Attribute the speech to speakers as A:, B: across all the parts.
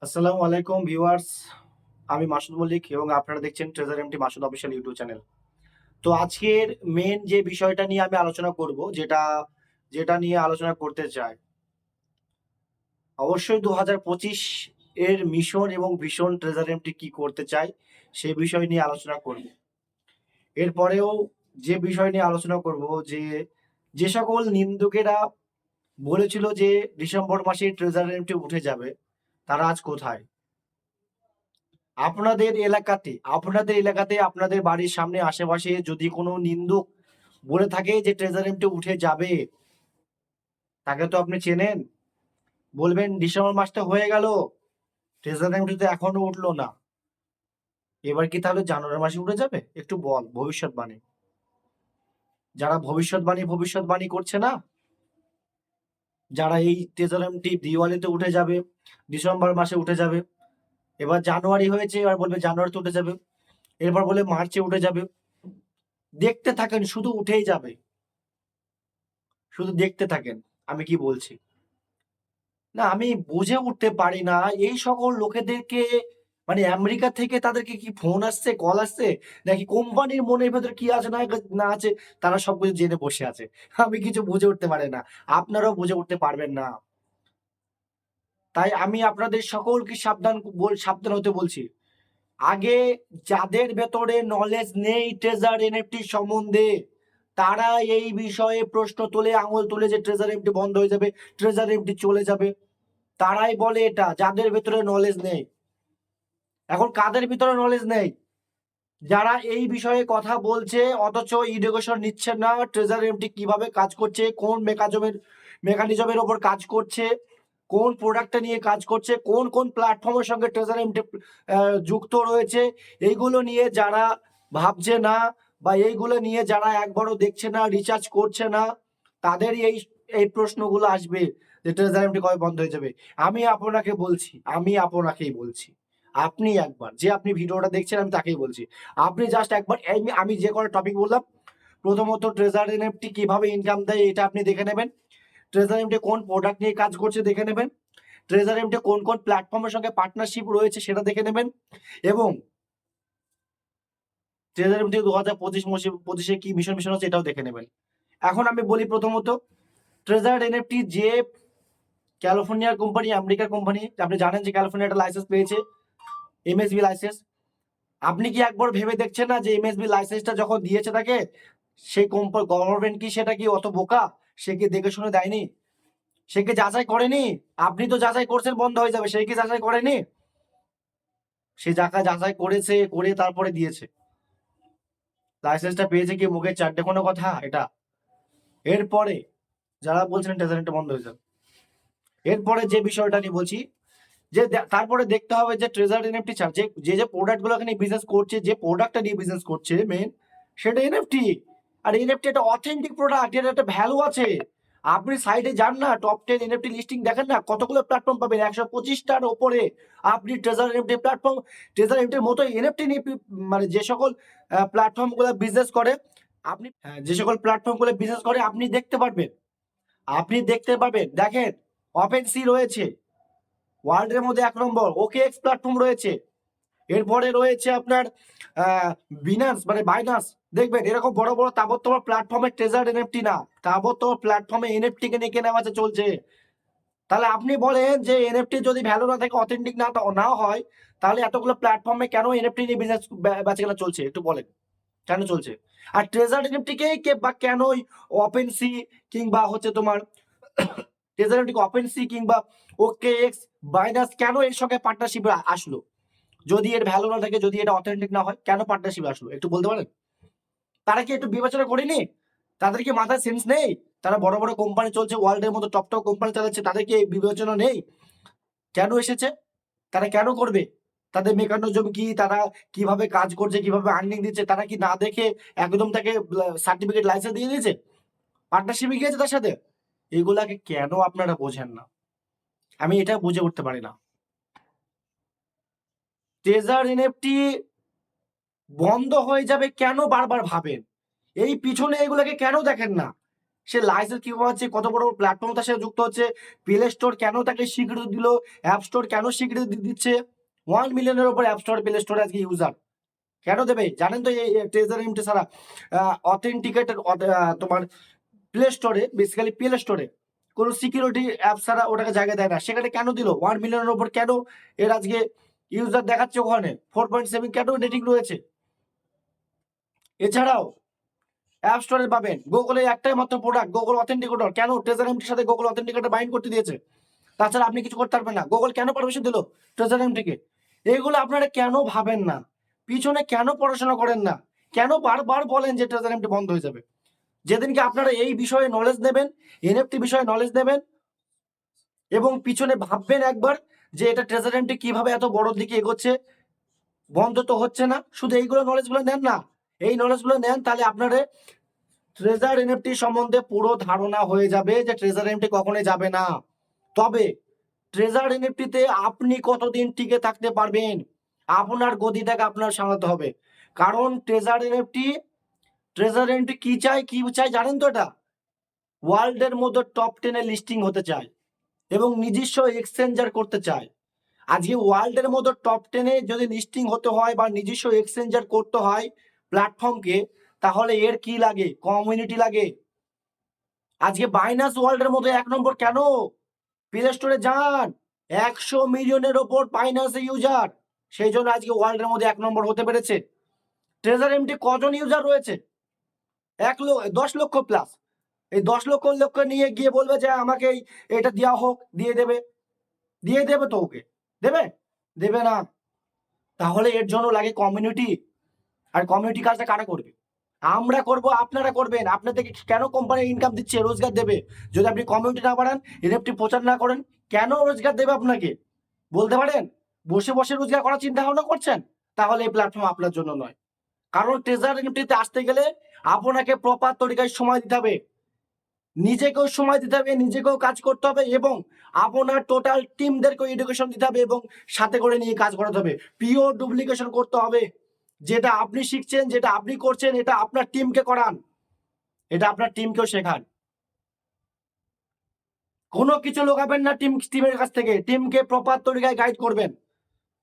A: আসসালামু আলাইকুম ভিউয়ার্স। আমি মাসুদ মল্লিক এবং আপনারা দেখছেন treasure MT Masud official YouTube channel. তো আজকের মেন যে বিষয়টা নিয়ে আমি আলোচনা করব, যেটা যেটা নিয়ে আলোচনা করতে চাই, অবশ্যই 2025 এর মিশন এবং ভিশন ট্রেজার এমটি কি করতে চায় সেই বিষয় নিয়ে আলোচনা করব। এরপরেও যে বিষয় নিয়ে আলোচনা করব, যে সকল নিন্দুকেরা বলেছিল যে ডিসেম্বর মাসে ট্রেজার এমটি উঠে যাবে, তারা আজ কোথায়? আপনাদের এলাকাতে আপনাদের বাড়ির সামনে আশেপাশে যদি কোনো নিন্দুক বলে থাকে যে ট্রেজার এমটি উঠে যাবে, তাকে তো আপনি চেনেন। বলবেন ডিসেম্বর মাসটা হয়ে গেল, ট্রেজার এমটি তো এখনো উঠলো না, এবার কি তাহলে জানুয়ারি মাসে উঠে যাবে? একটু বল ভবিষ্যৎবাণী। যারা ভবিষ্যৎবাণী করছে না, যারা এই ট্রেজার এমটি দিওয়ালিতে উঠে যাবে, ডিসেম্বর মাসে উঠে যাবে, এবার জানুয়ারি হয়েছে, এবার বলবে জানুয়ারিতে উঠে যাবে, এরপর বলে মার্চে উঠে যাবে। দেখতে থাকেন, শুধু উঠেই যাবে, শুধু দেখতে থাকেন আমি কি বলছি। না, আমি বুঝে উঠতে পারি না এই সকল লোকেদেরকে, মানে আমেরিকা থেকে তাদেরকে কি ফোন আসছে, কল আসছে, নাকি কোম্পানির মনের ভেতর কি আছে না আছে, তারা সবকিছু জেনে বসে আছে। আমি কিছু বুঝে উঠতে পারি না, আপনারাও বুঝে উঠতে পারবেন না। তাই আমি আপনাদের সকলকে সাবধান হতে বলছি। আগে যাদের ভেতরে নলেজ নেই ট্রেজার এনএফটি সম্বন্ধে, তারা এই বিষয়ে প্রশ্ন তোলে, আঙুল তুলে যে ট্রেজার এফডি বন্ধ হয়ে যাবে, ট্রেজার এফডি চলে যাবে, তারাই বলে এটা, যাদের ভেতরে নলেজ নেই। এখন কাদের ভিতরে নলেজ নেই? যারা এই বিষয়ে কথা বলছে অথচ এডুকেশন নিচ্ছে না, ট্রেজার এমটি কিভাবে কাজ করছে, কোন মেকানিজমের ওপর কাজ করছে, কোন প্রোডাক্টটা নিয়ে কাজ করছে, কোন কোন প্ল্যাটফর্মের সঙ্গে ট্রেজার এমটি যুক্ত রয়েছে, এইগুলো নিয়ে যারা ভাবছে না, বা এইগুলো নিয়ে যারা একবারও দেখছে না, রিসার্চ করছে না, তাদেরই এই এই প্রশ্নগুলো আসবে যে ট্রেজার এমটি কবে বন্ধ হয়ে যাবে। আমি আপনাকেই বলছি, আপনি ভিডিওটা দেখছেন, আমি তাকেই বলছি, আপনি জাস্ট একবার আমি যে কোনো টপিক বললাম, প্রথমত ট্রেজার এনএফটি কিভাবে ইনকাম দেয় এটা আপনি দেখে নেবেন, ট্রেজার এমটি কোন প্রোডাক্ট নিয়ে কাজ করছে দেখে নেবেন, ট্রেজার এমটি কোন কোন প্ল্যাটফর্মের সঙ্গে পার্টনারশিপ রয়েছে সেটা দেখে নেবেন, এবং ট্রেজার এমটি 2025 কি মিশন হচ্ছে এটাও দেখে নেবেন। এখন আমি বলি প্রথমত, ট্রেজার এনএফটি যে ক্যালিফোর্নিয়ার কোম্পানি, আমেরিকার কোম্পানি, আপনি জানেন যে ক্যালিফোর্নিয়া একটা লাইসেন্স পেয়েছে, এমএসবি লাইসেন্স। আপনি কি একবার ভেবে দেখছেন না যে এমএসবি লাইসেন্সটা যখন দিয়েছে তাকে, সেই গভর্নমেন্ট কি সেটা কি অত বোকা? সে কি দেখে শুনে দেয়নি? সে কি যাচাই করেনি? আপনি তো যাচাই করছেন বন্ধ হয়ে যাবে, সে কি যাচাই করেনি? সে যাচাই করেছে, করে তারপরে দিয়েছে। লাইসেন্সটা পেয়েছে কি মুখে চারটে কোনো কথা এটা? এরপরে যারা বলছেন ট্রেজারিটা বন্ধ হয়ে যাবে, এরপরে যে বিষয়টা নিয়ে বলছি, যে তারপরে দেখতে হবে যে ট্রেজার এনএফটি ছাড় যে প্রোডাক্ট গুলো নিয়ে বিজনেস করছে, যে প্রোডাক্টটা নিয়ে বিজনেস করছে মেন, সেটা এনএফটি। আর এনএফটি একটা অথেন্টিক প্রোডাক্ট, এর একটা ভ্যালু আছে। আপনি সাইডে যান না, টপ 10 এনএফটি লিস্টিং দেখেন না, কতগুলো প্ল্যাটফর্ম পাবেন, 125টার ওপরে। আপনি ট্রেজার এনএফটির মতো এনএফটি নিয়ে মানে যে সকল প্ল্যাটফর্ম গুলো বিজনেস করে, যে সকল প্ল্যাটফর্ম গুলো বিজনেস করে আপনি দেখতে পারবেন। দেখেন, ওপেন সি রয়েছে, ওয়ার্ল্ডের মধ্যে 1 নম্বর। ওকেএক্স প্ল্যাটফর্ম রয়েছে, এরপরে রয়েছে আপনার বাইনান্স। দেখবেন এরকম বড় বড় তাবত্তর প্ল্যাটফর্মে ট্রেজার এনএফটি না, তাবত্তর প্ল্যাটফর্মে এনএফটি কে নিয়ে কেনাবেচা চলছে। তাহলে আপনি বলেন যে এনএফটি যদি ভ্যালু না থাকে, অথেন্টিক না হয়, তাহলে এতগুলো প্ল্যাটফর্মে কেন এনএফটি নিয়ে বিজনেস বেচাকেনা চলছে একটু বলেন, কেন চলছে? আর ট্রেজার এনএফটি কে বা কেন ওপেন সি কিংবা হচ্ছে তোমার ট্রেজার এনএফটি ওপেন সি কিংবা ওকেএক্স, বাইনান্স কেন এর সঙ্গে পার্টনারশিপে আসলো? যদি এর ভ্যালু না থাকে, যদি এটা অথেন্টিক না হয়, কেন পার্টনারশিপ আসলো একটু বলতে পারেন? তারা কি একটু বিবেচনা করেনি? তাদের কি মাথায় সেন্স নেই? তারা বড় বড় কোম্পানি চলছে, ওয়ার্ল্ডের মতো টপ টপ কোম্পানি চালাচ্ছে, তাদের কি বিবেচনা নেই? কেন এসেছে? তারা কেন করবে? তাদের মেকানিজম কি, তারা কিভাবে কাজ করছে, কিভাবে আর্নিং দিচ্ছে, তারা কি না দেখে একদম তাকে সার্টিফিকেট লাইসেন্স দিয়ে দিয়েছে, পার্টনারশিপে গিয়েছে তার সাথে? এগুলাকে কেন আপনারা বোঝেন না? আমি এটা বুঝে উঠতে পারি না। ট্রেজার এনএফটি বন্ধ হয়ে যাবে কেন বারবার ভাবেন? এই পিছনে এগুলোকে কেন দেখেন না? সে লাইসেন্স কি পাচ্ছে, কত বড় প্ল্যাটফর্ম তার সাথে যুক্ত হচ্ছে, প্লে স্টোর কেন তাকে স্বীকৃতি দিল, অ্যাপ স্টোর কেন স্বীকৃতি দিচ্ছে, 1 মিলিয়নের ওপর অ্যাপ স্টোর প্লে স্টোরে আজকে ইউজার কেন দেবে জানেন তো? এই ট্রেজার এমটি ছাড়া অথেন্টিকেটেড তোমার প্লে স্টোরে, বেসিক্যালি প্লে স্টোরে কোনো সিকিউরিটি অ্যাপ ছাড়া ওটাকে জায়গা দেয় না। সেখানে কেন দিল 1 মিলিয়নের ওপর? কেন এর আজকে ইউজার দেখাচ্ছে ওখানে 4.7 কেন রেটিং রয়েছে? এছাড়াও অ্যাপ স্টোরে পাবেন গুগলের একটাই মাত্র প্রোডাক্ট গুগল অথেন্টিকেটর। কেন? ট্রেজার এমটির সাথে গুগল অথেন্টিকেটর বাইন্ড করতে দিয়েছে, তাছাড়া আপনি কিছু করতে পারবেন না। গুগল কেন পারমিশন দিল ট্রেজার এমটিকে? এগুলো আপনারা কেন ভাবেন না? পিছনে কেন পড়াশোনা করেন না? কেন বারবার বলেন যে ট্রেজার এমটি বন্ধ হয়ে যাবে? যেদিনকে আপনারা এই বিষয়ে নলেজ নেবেন, এনএফটি বিষয়ে নলেজ নেবেন এবং পিছনে ভাববেন একবার যে এটা ট্রেজার এমটি কিভাবে এত বড় দিকে এগোচ্ছে, বন্ধ তো হচ্ছে না, শুধু এইগুলো নলেজগুলো নেন না। এই নলেজগুলো নেন, তাহলে আপনারা ট্রেজার এনএফটি সম্বন্ধে পুরো ধারণা হয়ে যাবে যে ট্রেজার এনএফটি কখনোই যাবে না। তবে ট্রেজার এনএফটিতে আপনি কতদিন টিকে থাকতে পারবেন, আপনার গদিটাকে আপনার সামলাতে হবে। কারণ ট্রেজার এনএফটি কি চাই জানেন তো? এটা ওয়ার্ল্ডের মধ্যে টপ 10-এ লিস্টিং হতে চায় এবং নিজস্ব এক্সচেঞ্জার করতে চায়। আজকে ওয়ার্ল্ডের মধ্যে টপ 10-এ যদি লিস্টিং হতে হয় বা নিজস্ব এক্সচেঞ্জার করতে হয় প্ল্যাটফর্মকে, তাহলে এর কি লাগে? কমিউনিটি লাগে। আজকে বাইনান্স ওয়ার্ল্ডের মধ্যে 1 নম্বর কেন? প্লে স্টোরে যান, 100 মিলিয়নের ওপর বাইনান্সে ইউজার, সেই জন্য আজকে ওয়ার্ল্ডের মধ্যে 1 নম্বর হতে পেরেছে। ট্রেজার এমটি কজন ইউজার রয়েছে? 10 লক্ষ প্লাস। এই 10 লক্ষ নিয়ে গিয়ে বলবে যে আমাকে এটা দেওয়া হোক, দিয়ে দেবে তো? ওকে দেবে না। তাহলে এর জন্য লাগে কমিউনিটি। আর কমিউনিটি কাজটা কারা করবে? আমরা করব, আপনারা করবেন। আপনাদেরকে কেন কোম্পানি ইনকাম দিচ্ছে, রোজগার দেবে? যদি আপনি কমিউনিটি না বাড়ান, এনএফটি প্রচার না করেন, কেন রোজগার দেবে আপনাকে? বলতে পারেন? বসে বসে রোজগার করার চিন্তা ভাবনা করছেন? তাহলে এই প্ল্যাটফর্ম আপনার জন্য নয়। কারণ ট্রেজার এনএফটিতে আসতে গেলে আপনাকে প্রপার তরিকায় সময় দিতে হবে, নিজেকেও সময় দিতে হবে, নিজেকেও কাজ করতে হবে এবং আপনার টোটাল টিমদেরকেও এডুকেশন দিতে হবে এবং সাথে করে নিয়ে কাজ করাতে হবে। পিওর ডুপ্লিকেশন করতে হবে। যেটা আপনি শিখছেন, যেটা আপনি করছেন, এটা আপনার টিমকে করান, এটা আপনার টিমকেও শেখান। কোনো কিছু লোকাবেন না টিমের কাছ থেকে, টিমকে প্রপার তরিকায় গাইড করবেন।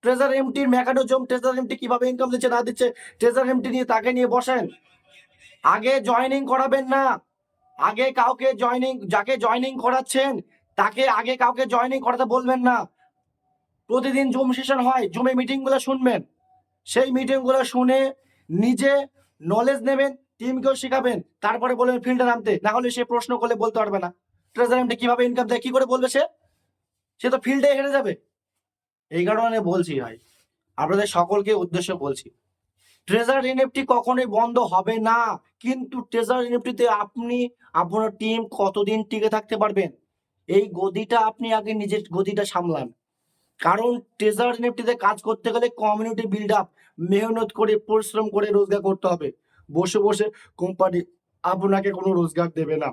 A: ট্রেজার এমটির মেকানিজম, ট্রেজার এমটি কিভাবে ইনকাম দিচ্ছে না দিচ্ছে, ট্রেজার এমটি নিয়ে তাকে নিয়ে বসেন। আগে জয়েনিং করাবেন না, আগে কাউকে যাকে জয়েনিং করাচ্ছেন তাকে আগে কাউকে জয়েনিং করাতে বলবেন না। প্রতিদিন জুম সেশন হয়, জুমে মিটিংগুলো শুনবেন, সেই মিটিংগুলো শুনে নিজে নলেজ নেবেন, টিমকেও শেখাবেন, তারপরে বলবেন ফিল্ডে নামতে। না হলে সে প্রশ্ন করলে বলতে পারবে না ট্রেজার এমটি কিভাবে ইনকাম দেয়, কি করে বলবে? সে তো ফিল্ডে হেরে যাবে। এই কারণে বলছি ভাই, আপনাদের সকলকে উদ্দেশ্য বলছি, ট্রেজার এনএফটি কখনোই বন্ধ হবে না। কিন্তু ট্রেজার এনএফটিতে আপনি আপনার টিম কতদিন টিকে থাকতে পারবেন, এই গদিটা আপনি আগে নিজের গদিটা সামলান। কারণ ট্রেজার এনএফটিতে কাজ করতে গেলে কমিউনিটি বিল্ড আপ, মেহনত করে পরিশ্রম করে রোজগার করতে হবে। বসে বসে কোম্পানি আপনাকে কোনো রোজগার দেবে না।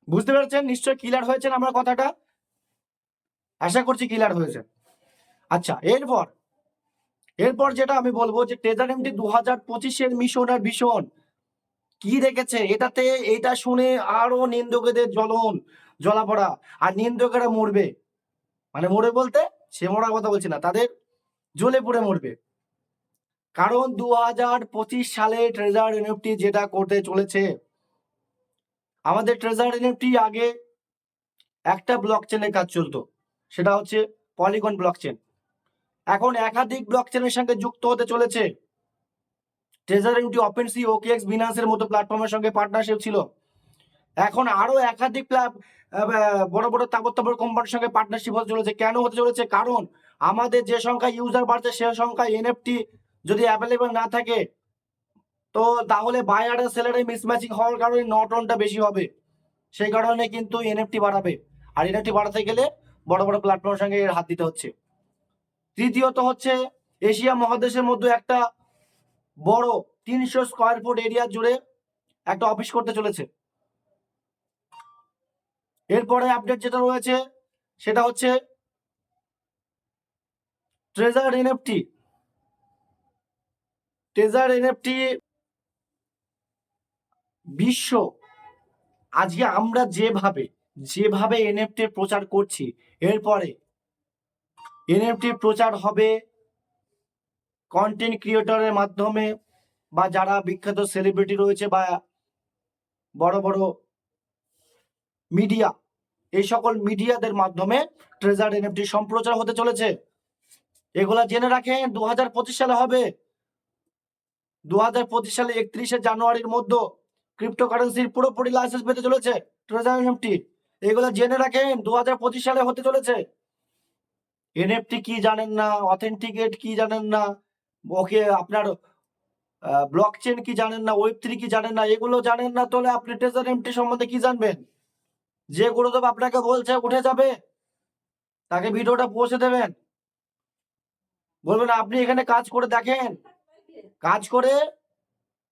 A: বুঝতে পেরেছেন? নিশ্চয়ই ক্লিয়ার হয়েছেন আমার কথাটা? আশা করছি ক্লিয়ার হয়েছে। আচ্ছা, এরপর যেটা আমি বলবো যে ট্রেজার এমটি 2025-এর মিশন আর ভীষণ কি রেখেছে এটাতে, এটা শুনে আরো নিন্দুকদের জ্বলা পড়া। আর নিন্দুকেরা মরবে, মানে মরবে বলতে সে মরার কথা বলছি না, তাদের জ্বলে পুড়ে মরবে। কারণ 2025 সালে ট্রেজার এনএফটি যেটা করতে চলেছে, আমাদের ট্রেজার এনএফটি আগে একটা ব্লক চেনের কাজ চলতো, সেটা হচ্ছে পলিগন ব্লক চেন। এখন একাধিক ব্লক চেনের সঙ্গে যুক্ত হতে চলেছে। ট্রেজার এনএফটি ওপেনসি, ওকেএক্স, বিনান্সের মতো প্ল্যাটফর্মের সঙ্গে পার্টনারশিপ ছিল, এখন আরো একাধিক বড় বড় তাবড় কোম্পানির সঙ্গে পার্টনারশিপ হতে চলেছে। কেন হতে চলেছে? কারণ আমাদের যে সংখ্যা ইউজার বাড়ছে সে সংখ্যা এনএফটি যদি অ্যাভেলেবল না থাকে, তো তাহলে বায়ার আর সেলারে মিসম্যাচিং হওয়ার কারণে নট অনটা বেশি হবে। সেই কারণে কিন্তু এনএফটি বাড়াবে, আর এনএফটি বাড়াতে গেলে বড় বড় প্ল্যাটফর্মের সঙ্গে এর হাত দিতে হচ্ছে। তৃতীয়ত হচ্ছে এশিয়া মহাদেশের মধ্যে একটা বড় 300 স্কোয়ার ফুট এরিয়া জুড়ে একটা অফিস করতে চলেছে। এরপরে আপডেট যেটা রয়েছে সেটা হচ্ছে ট্রেজার এনএফটি বিশ্ব আজকে আমরা যেভাবে যেভাবে এনএফটির প্রচার করছি, এরপরে এনএফটির প্রচার হবে কন্টেন্ট ক্রিয়েটরের মাধ্যমে, বা যারা বিখ্যাত সেলিব্রিটি রয়েছে বা বড় বড় মিডিয়া, এই সকল মিডিয়াদের মাধ্যমে ট্রেজার এনএফটি সম্প্রচার হতে চলেছে। এগুলা জেনে রাখেন 2025 সালে হবে। 2025 সালে 31শে জানুয়ারির মধ্যে ক্রিপ্টোকারেন্সির পুরোপুরি লাইসেন্স পেতে চলেছে ট্রেজার এনএফটি। এগুলা জেনে রাখেন 2025 সালে হতে চলেছে। এনএফটি কি জানেন না, অথেন্টিকেট কি জানেন না, ওকে আপনার ব্লকচেন কি জানেন না, ওয়েব3 কি জানেন না, এগুলো জানেন না, তাহলে আপনি ট্রেজার এনএফটি সম্বন্ধে কি জানবেন? যে গুরুদেব আপনাকে বলছে উঠে যাবে, তাকে ভিডিওটা পৌঁছে দেবেন, বলবেন আপনি এখানে কাজ করে দেখেন। কাজ করে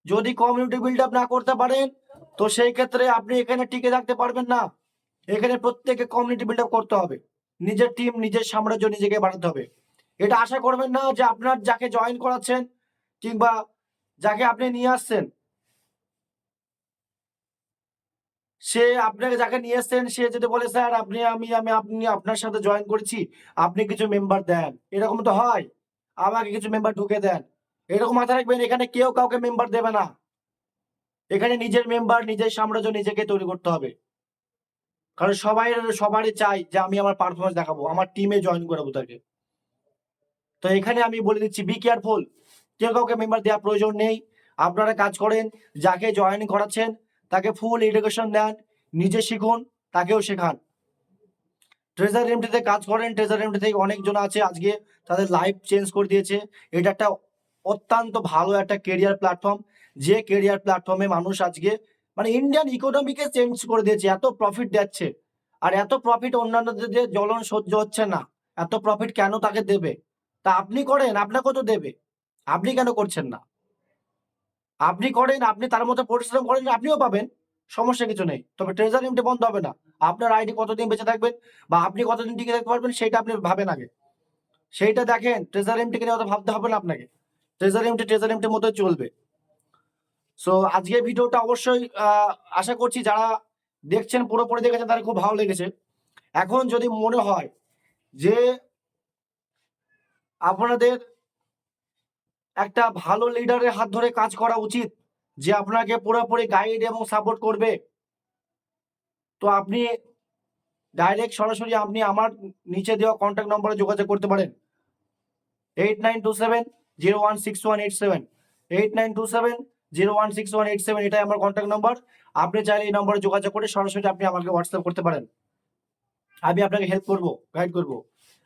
A: যদি কমিউনিটি বিল্ড আপ না করতে পারেন, তো সেই ক্ষেত্রে আপনি এখানে টিকে থাকতে পারবেন না। এখানে প্রত্যেকে কমিউনিটি বিল্ড আপ করতে হবে, নিজের টিম, নিজের সাম্রাজ্য নিজেকে বানাতে হবে। এটা আশা করবেন না যে আপনার যাকে জয়েন করাচ্ছেন কিংবা যাকে আপনি নিয়ে আসছেন, সে আপনাকে যাকে নিয়ে আসছেন সে যদি বলে স্যার আপনি আপনি আপনার সাথে জয়েন করেছি, আপনি কিছু মেম্বার দেন, এরকম তো হয়, আমাকে কিছু মেম্বার ঢুকে দেন, এরকম মাথায় রাখবেন। এখানে কেউ কাউকে মেম্বার দেবে না। এখানে নিজের মেম্বার, নিজের সাম্রাজ্য নিজেকে তৈরি করতে হবে। কারণ সবারই চাই যে আমি আমার পারফরমেন্স দেখাবো, আমার টিমে জয়েন করাবো তাকে। তো এখানে আমি বলে দিচ্ছি, বি কেয়ারফুল, কেউ কাউকে মেম্বার দেওয়ার প্রয়োজন নেই। আপনারা কাজ করেন, যাকে জয়েন করাচ্ছেন তাকে ফুল এডুকেশন দেন, নিজে শিখুন, তাকেও শেখান। ট্রেজার এমটিতে কাজ করেন, ট্রেজার এমটি থেকে অনেকজন আছে আজকে তাদের লাইফ চেঞ্জ করে দিয়েছে। এটা একটা অত্যন্ত ভালো একটা কেরিয়ার প্ল্যাটফর্ম, যে কেরিয়ার প্ল্যাটফর্মে মানুষ আজকে মানে ইন্ডিয়ান ইকোনমিকে চেঞ্জ করে দিয়েছে। এত প্রফিট দিচ্ছে, আর এত প্রফিট অন্যান্যদের যে জ্বলন সহ্য হচ্ছে না, এত প্রফিট কেন তাকে দেবে? তা আপনি করেন, আপনাকে তো দেবে, আপনি কেন করছেন না? আপনি করেন, আপনি তার মতো পরিশ্রম করেন, আপনিও পাবেন, সমস্যা কিছু নেই। তবে ট্রেজার এমটি বন্ধ হবে না। আপনার আইডি কতদিন বেঁচে থাকবেন বা আপনি কতদিন টিকে থাকতে পারবেন সেটা আপনি ভাবেন আগে, সেইটা দেখেন। ট্রেজার এমটিকে নিয়ে অত ভাবতে হবে না আপনাকে, ট্রেজার এমটির মতো চলবে। সো আজকের ভিডিওটা অবশ্যই আশা করছি যারা দেখছেন পুরোপুরি দেখেছেন তাদের খুব ভালো লেগেছে। এখন যদি মনে হয় যে আপনাদের একটা ভালো লিডারের হাত ধরে কাজ করা উচিত, যে আপনাকে পুরোপুরি গাইড এবং সাপোর্ট করবে, তো আপনি ডাইরেক্ট সরাসরি আপনি আমার নিচে দেওয়া কন্ট্যাক্ট নম্বরে যোগাযোগ করতে পারেন। 8927016187, 8927016187, এটাই আমার কন্ট্যাক্ট নম্বর। আপনি চাইলে এই নম্বরে যোগাযোগ করে সরাসরি আপনি আমাকে হোয়াটসঅ্যাপ করতে পারেন, আমি আপনাকে হেল্প করব, গাইড করব।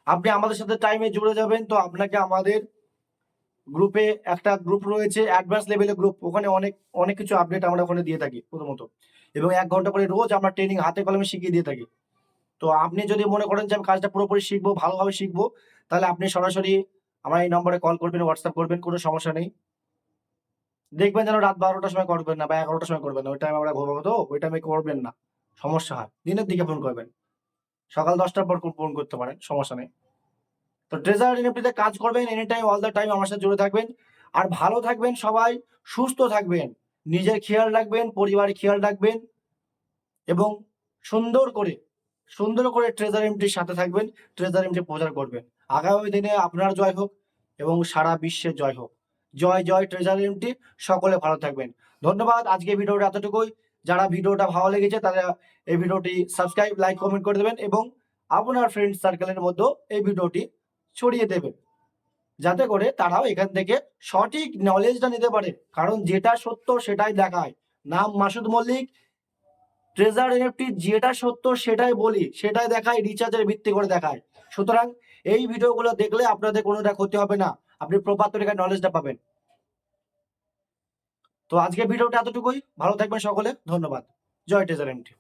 A: আপনি আমাদের সাথে টাইমে জুড়ে যাবেন, তো আপনাকে আমাদের গ্রুপে একটা গ্রুপ রয়েছে, অ্যাডভান্স লেভেলের গ্রুপ, ওখানে অনেক অনেক কিছু আপডেট আমরা ওখানে দিয়ে থাকি প্রথমত, এবং 1 ঘন্টা করে রোজ আমরা ট্রেনিং হাতে কলমে শিখিয়ে দিয়ে থাকি। তো আপনি যদি মনে করেন যে আমি কাজটা পুরোপুরি শিখবো, ভালোভাবে শিখবো, তাহলে আপনি সরাসরি আমার এই নম্বরে কল করবেন, হোয়াটসঅ্যাপ করবেন, কোনো সমস্যা নেই। দেখবেন যেন রাত 12টার সময় করবেন না বা 11টার সময় করবেন না, ওই টাইম আমরা ঘুমাবো, তো ওই টাইমে করবেন না, সমস্যা হয়। দিনের দিকে ফোন করবেন, সকাল 10টার পর ফোন করতে পারেন, সমস্যা নেই। তো ট্রেজার এনএফটিতে কাজ করবেন, any time all the time আমার সাথে জুড়ে থাকবেন। আর ভালো থাকবেন সবাই, সুস্থ থাকবেন, নিজের খেয়াল রাখবেন, পরিবারের খেয়াল রাখবেন, এবং সুন্দর করে ট্রেজার এমটির সাথে থাকবেন, ট্রেজার এমটি প্রচার করবেন। আগামী দিনে আপনার জয় হোক এবং সারা বিশ্বের জয় হোক। জয় জয় ট্রেজার এমটি। সকলে ভালো থাকবেন। ধন্যবাদ। আজকে ভিডিওটা এতটুকুই। যারা ভিডিওটা ভালো লেগেছে তারা এই ভিডিওটি সাবস্ক্রাইব, লাইক, কমেন্ট করে দেবেন এবং আপনার ফ্রেন্ড সার্কেলের মধ্যে এই ভিডিওটি ছড়িয়ে দেবেন, যাতে করে তারাও এখান থেকে সঠিক নলেজটা নিতে পারে। কারণ যেটা সত্য সেটাই দেখায়। নাম মাসুদ মল্লিক, ট্রেজার এনএফটি, যেটা সত্য সেটাই বলি, সেটাই দেখায়, রিচার্জের ভিত্তি করে দেখায়। সুতরাং এই ভিডিওগুলো দেখলে আপনাদের কোনোটা ক্ষতি হবে না, আপনি প্রপার তরিকায় নলেজটা পাবেন। তো আজকে ভিডিওটা এতটুকুই। ভালো থাকবেন সকলে, ধন্যবাদ। জয় ট্রেজার এনএফটি।